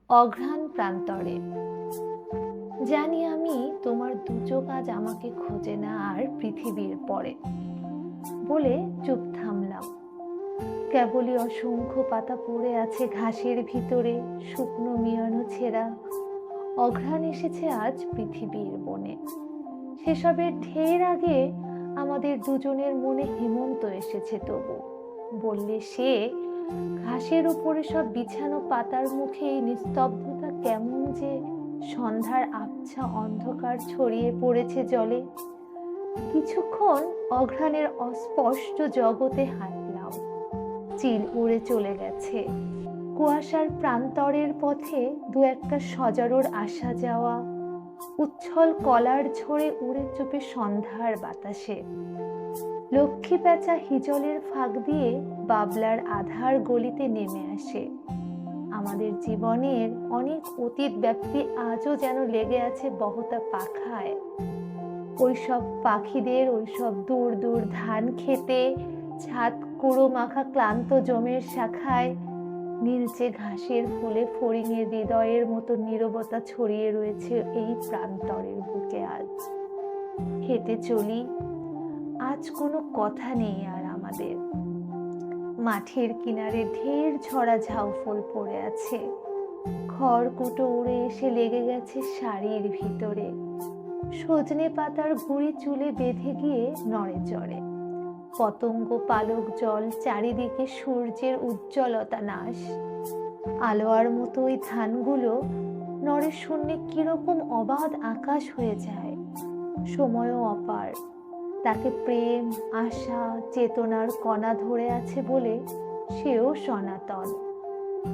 অঘ্রাণ প্রান্তরে। জানি আমি তোমার দুচোখ আজ আমাকে খোঁজে না আর পৃথিবীর পরে। বলে চুপ থামলাম। কেবলই অসংখ্য পাতা পড়ে আছে ঘাসের ভিতরে, শুকনো মিয়ানো ছেঁড়া। অঘ্রাণ এসেছে আজ পৃথিবীর বনে। সেসবের ঢের আগে আমাদের দুজনের মনে হেমন্ত এসেছে তবু। বললে সে, ঘাসের উপরে সব বিছানো পাতার মুখে এই নিস্তব্ধতা কেমন যে সন্ধ্যার আবছা অন্ধকার ছড়িয়ে পড়েছে জলে। কিছুক্ষণ অঘ্রাণের অস্পষ্ট জগতে হাঁটলাম। চিল উড়ে চলে গেছে। কুয়াশার প্রান্তরের পথে দু একটা সজারুর আসা যাওয়া, উচ্ছল কলার ঝরে উড়ে চুপে সন্ধ্যার বাতাসে। লক্ষ্মী প্যাঁচা হিজলের ফাঁক দিয়ে বাবলার আধার গলিতে নেমে আসে। আমাদের জীবনের অনেক অতীত ব্যাপ্তি আজও যেন লেগে আছে বহতা পাখায়। ওইসব পাখিদের ওইসব দূর দূর ধান খেতে, ছাদ কুড়ো মাখা ক্লান্ত জমের শাখায়, নীলচে ঘাসের ফুলে ফড়িংয়ের হৃদয়ের মতো নীরবতা ছড়িয়ে রয়েছে এই প্রান্তরের বুকে আজ। হেঁটে চলি, আজ কোনো কথা নেই আর আমাদের। মাঠের কিনারে ঢের ঝরা ঝাউফল পড়ে আছে। খড়কুটো উড়ে এসে লেগে গেছে শাড়ির ভিতরে। সজনে পাতার গুঁড়ি চুলে বেঁধে গিয়ে নড়ে চড়ে। পতঙ্গ পালক জল চারিদিকে সূর্যের উজ্জ্বলতা নাশ। আলোয়ার মতো ওই ধানগুলো নড়ে শূন্যে কিরকম অবাধ আকাশ হয়ে যায়। সময়ও অপার, তাকে প্রেম, আশা, চেতনার কণা ধরে আছে বলে সেও সনাতন।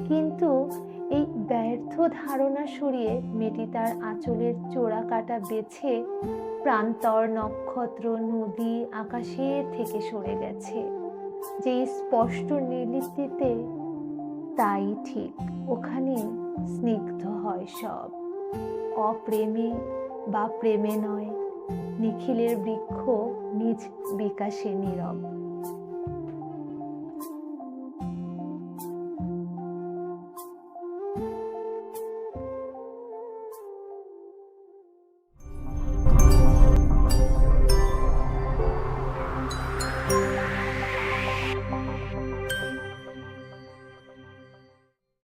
কিন্তু এই ব্যর্থ ধারণা সরিয়ে মেয়েটি তার আঁচলের চোরা কাটা বেছে প্রান্তর, নক্ষত্র, নদী, আকাশের থেকে সরে গেছে। যে স্পষ্ট নির্লিপ্তিতে তাই ঠিক, ওখানে স্নিগ্ধ হয় সব। অপ্রেমে বা প্রেমে নয়, নিখিলের বৃক্ষ নিজ বিকাশে নীরব।